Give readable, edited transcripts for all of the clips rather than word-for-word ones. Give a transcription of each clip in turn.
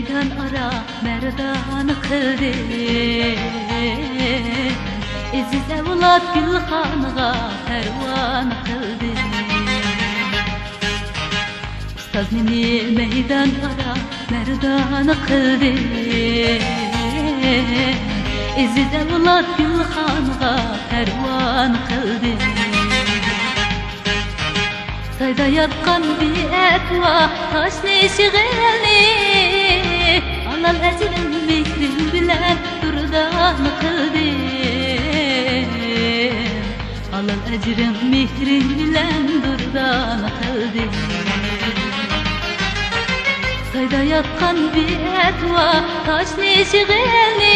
meydan ara merdan kıldı. Aziz evlat Gülxan'a pervan kıldı. Ustaz meni meydan ara merdan kıldı. Aziz evlat Gülxan'a pervan kıldı. Sayda yatkan bir et var, taş neşiğini alal ecrin mihrin bilen durdan kıldım. Alal ecrin mihrin bilen durdan kıldım. Sayda yatkan bir et var, taş neşiğini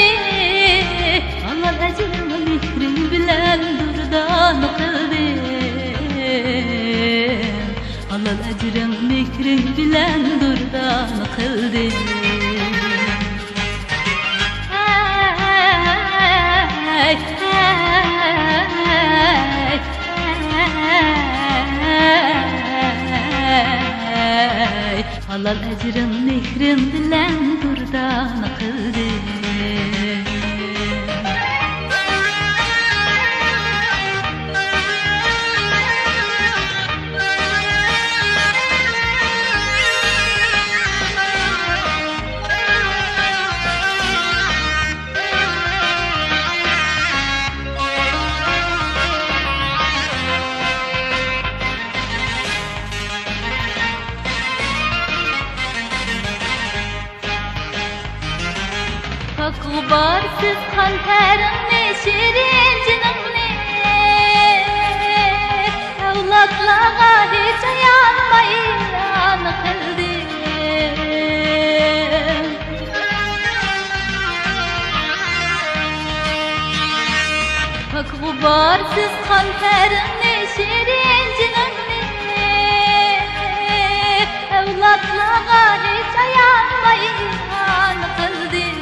alal ecrin mihrin bilen durdan kıldım. Alal ecrin mihrin bilen durdan kıldı. Alal ecrin mihrin bilen durdan kıldı. Kubarsız kalterimle şirin cinimle evlatlığa hiç ayanmayın kıldım. Kubarsız kalterimle şirin cinimle evlatlığa hiç ayanmayın kıldım.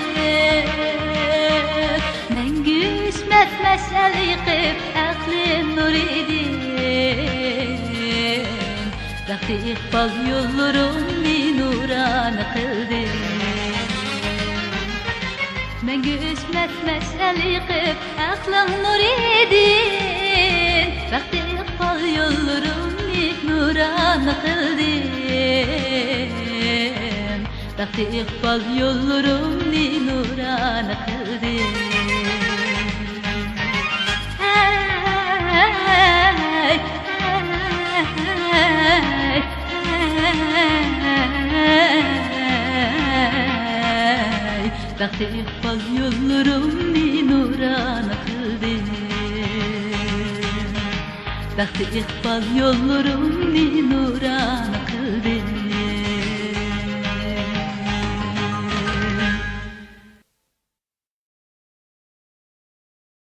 Meşel yıkıp aklın nur edin. Vakti ikbal yollarımı nuran kıldı. Mengü üşmet meşel yıkıp aklın nur edin. Vakti ikbal yollarımı nuran kıldı. Vakti ikbal yollarımı nuran kıldı. Vakti ikbal yollarımı nuran kıldı. Vakti ikbal yollarımı nuran kıldı.